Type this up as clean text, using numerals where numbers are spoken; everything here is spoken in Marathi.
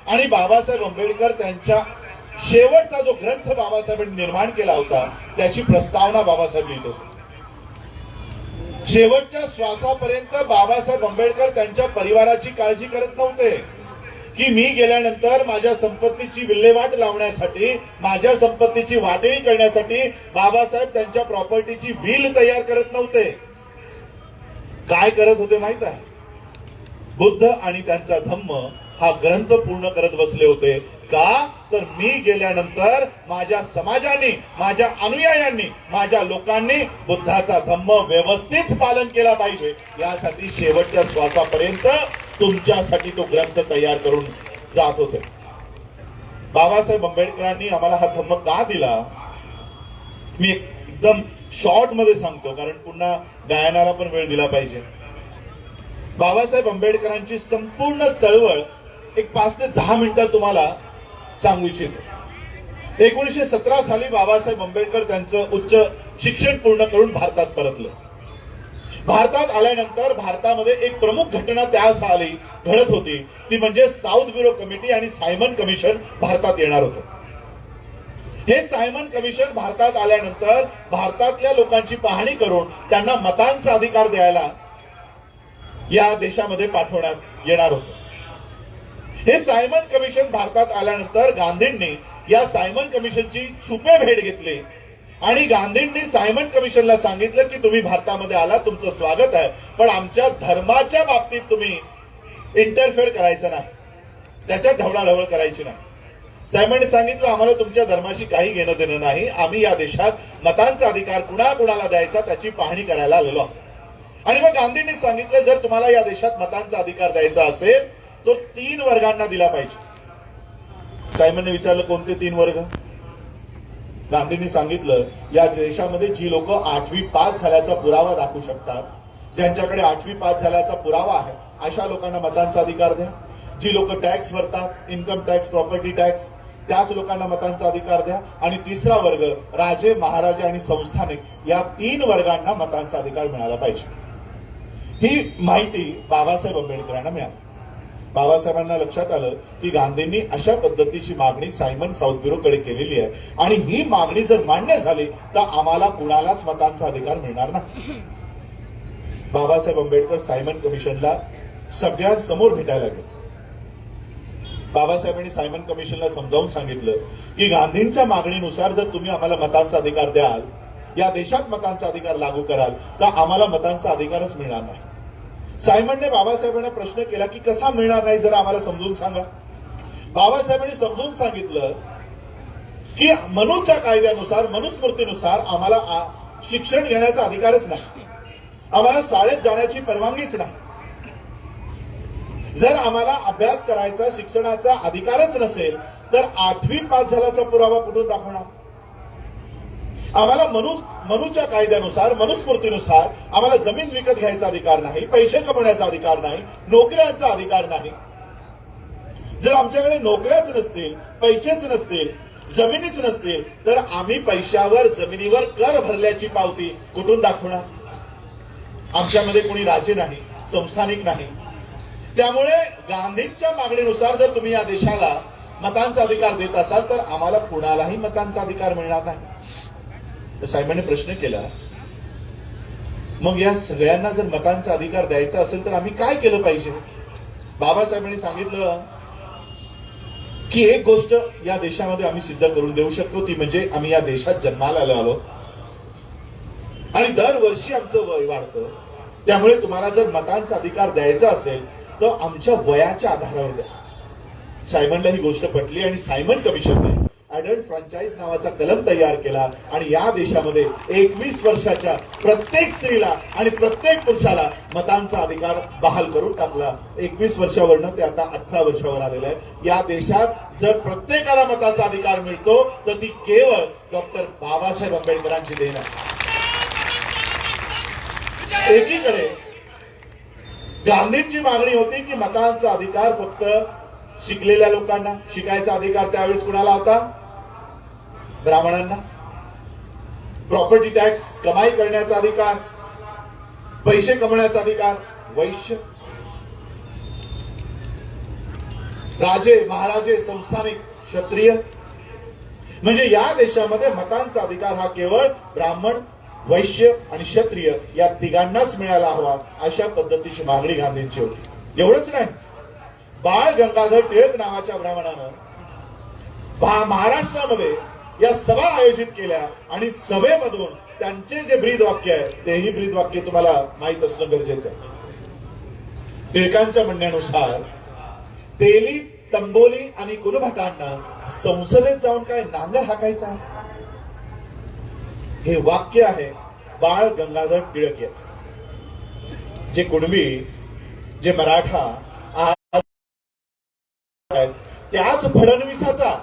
आणि बाबासाहेब आंबेडकर त्यांच्या शेवटचा जो ग्रंथ बाबासाहेबांनी निर्माण केला होता त्याची प्रस्तावना बाबासाहेब लिहित होते. शेवटच्या श्वासापर्यंत बाबासाहेब आंबेडकर त्यांच्या परिवाराची काळजी करत नव्हते की मी गेल्यानंतर माझ्या संपत्तीची विल्हेवाट लावण्यासाठी, माझ्या संपत्तीची वाटणी करण्यासाठी बाबासाहेब त्यांच्या प्रॉपर्टीची विल तयार करत नव्हते. काय करत होते माहित आहे? बुद्ध आणि त्यांचा धम्म हा ग्रंथ पूर्ण करत बसले होते. का तर मी गेल्यानंतर माझ्या समाजाने, माझ्या अनुयायांनी, माझ्या लोकांनी बुद्धाचा धम्म व्यवस्थित पालन केला पाहिजे यासाठी शेवटच्या श्वासापर्यंत तुमच्यासाठी तो ग्रंथ तयार करून जात होते. बाबासाहेब आंबेडकरांनी आम्हाला हा धम्म का दिला? मी एकदम शॉर्ट मध्ये सांगतो कारण पुन्हा गायनाला पण वेळ दिला पाहिजे. बाबासाहेब आंबेडकरांची संपूर्ण चळवळ एक 5 ते 10 मिनिटात तुम्हाला सांगू इच्छितो. 1917 साली बाबासाहेब आंबेडकर त्यांचं उच्च शिक्षण पूर्ण करून भारतात परतले. भारतात आल्यानंतर भारतामध्ये एक प्रमुख घटना त्या साली घडत होती, ती म्हणजे साऊथ ब्युरो कमिटी आणि सायमन कमिशन भारतात येणार होतं. हे सायमन कमिशन भारतात आल्यानंतर भारतातल्या लोकांची पाहणी करून त्यांना मतांचा अधिकार द्यायला या देशामध्ये पाठवण्यात येणार होतं. हे सायमन कमिशन भारतात आल्यानंतर गांधींनी या सायमन कमिशनची छुपे भेट घेतली आणि गांधींनी सायमन कमिशनला सांगितलं की तुम्ही भारतामध्ये आला, तुमचं स्वागत आहे, पण आमच्या धर्माच्या बाबतीत तुम्ही इंटरफेअर करायचं नाही, त्याच्यात ढवळाढवळ करायची नाही. सायमनने सांगितलं आम्हाला तुमच्या धर्माशी काही घेणं देणं नाही, आम्ही या देशात मतांचा अधिकार कुणाला द्यायचा त्याची पाहणी करायला आलेलो आहोत. आणि मग गांधींनी सांगितलं जर तुम्हाला या देशात मतांचा अधिकार द्यायचा असेल तो 3 वर्गांना दिला पाहिजे. सायमनने विचारलं कोणते 3 वर्ग? गांधींनी सांगितलं या देशामध्ये जी लोक 8वी पास झाल्याचा पुरावा दाखवू शकतात, ज्यांच्याकडे 8वी पास झाल्याचा पुरावा आहे अशा लोकांना मतांचा अधिकार द्या. जी लोक टॅक्स भरतात, इन्कम टॅक्स, प्रॉपर्टी टॅक्स, त्याच लोकांना मतांचा अधिकार द्या. आणि 3रा वर्ग राजे, महाराजे आणि संस्थानिक या 3 वर्गांना मतांचा अधिकार मिळाला पाहिजे. ही माहिती बाबासाहेब आंबेडकरांना मिळाली. बाबासाहेबांना लक्षात आलं की गांधींनी अशा पद्धतीची मागणी सायमन साऊथ ब्युरोकडे केलेली आहे आणि ही मागणी जर मान्य झाली तर आम्हाला कुणालाच मतांचा अधिकार मिळणार नाही. बाबासाहेब आंबेडकर सायमन कमिशनला सगळ्यांसमोर भेटायला गेले. बाबासाहेबांनी सायमन कमिशनला समजावून सांगितलं की गांधींच्या मागणीनुसार जर तुम्ही आम्हाला मतांचा अधिकार द्याल, या देशात मतांचा अधिकार लागू कराल तर आम्हाला मतांचा अधिकारच मिळणार नाही. सायमनने बाबासाहेबांना प्रश्न केला की कसा मिळणार नाही, जरा आम्हाला समजून सांगा. बाबासाहेबांनी समजून सांगितलं की मनूच्या कायद्यानुसार, मनुस्मृतीनुसार आम्हाला शिक्षण घेण्याचा अधिकारच नाही, आम्हाला शाळेत जाण्याची परवानगीच नाही. जर आम्हाला अभ्यास करायचा, शिक्षणाचा अधिकारच नसेल तर 8वी पास झाल्याचा पुरावा कुठून दाखवणार? आम्हाला मनूच्या कायद्यानुसार, मनुस्मृतीनुसार आम्हाला जमीन विकत घ्यायचा अधिकार नाही, पैसे कमवण्याचा अधिकार नाही, नोकऱ्यांचा अधिकार नाही. जर आमच्याकडे नोकऱ्याच नसतील, पैसेच नसतील, जमिनीच नसतील तर आम्ही पैशावर, जमिनीवर कर भरल्याची पावती कुठून दाखवणार? आमच्यामध्ये कोणी राजे नाही, संस्थानिक नाही. त्यामुळे गांधींच्या मागणीनुसार जर तुम्ही या देशाला मतांचा अधिकार देत असाल तर आम्हाला कुणालाही मतांचा अधिकार मिळणार नाही. तर सायमनने प्रश्न केला मग या सगळ्यांना जर मतांचा अधिकार द्यायचा असेल तर आम्ही काय केलं पाहिजे? बाबासाहेबांनी सांगितलं की एक गोष्ट या देशामध्ये आम्ही सिद्ध करून देऊ शकतो, ती म्हणजे आम्ही या देशात जन्माला आलो आणि दरवर्षी आमचं वय वाढतं. त्यामुळे तुम्हाला जर मतांचा अधिकार द्यायचा असेल तर आमच्या वयाच्या आधारावर द्या. सायमनला ही गोष्ट पटली आणि सायमन कमिशनने अडल्ट फ्रँचाईज नावाचा कलम तयार केला आणि या देशामध्ये 21 वर्षाच्या प्रत्येक स्त्रीला आणि प्रत्येक पुरुषाला मतांचा अधिकार बहाल करून टाकला. 21 वर्षावरनं ते आता 18 वर्षावर आलेलं आहे. या देशात जर प्रत्येकाला मताचा अधिकार मिळतो तर ती केवळ डॉक्टर बाबासाहेब आंबेडकरांची देण आहे. एकीकडे गांधींची मागणी होती की मतांचा अधिकार फक्त शिकलेल्या लोकांना, शिकायचा अधिकार त्यावेळेस कुणाला होता? ब्राह्मणांना. प्रॉपर्टी टॅक्स, कमाई करण्याचा अधिकार, पैसे कमवण्याचा अधिकार वैश्य. राजे महाराजे संस्थानिक क्षत्रिय म्हणजे या देशामध्ये मतांचा अधिकार हा केवळ ब्राह्मण वैश्य आणि क्षत्रिय या तिघांनाच मिळायला हवा अशा पद्धतीची मागणी गांधींची होती. एवढंच नाही, बाळ गंगाधर टिळक नावाच्या ब्राह्मणानं महाराष्ट्रामध्ये या सभा आयोजित केल्या आणि सभेमधून त्यांचे जे ब्रीद वाक्य आहे तेही ब्रीद वाक्य तुम्हाला माहीत असणं गरजेचं आहे. टिळकांच्या म्हणण्यानुसार तेली तंबोली आणि कुलभटांना संसदेत जाऊन काय नांगर हाकायचा, हे वाक्य आहे बाळ गंगाधर टिळक याचं. जे कुणबी जे मराठा त्याच फडणवीसाचा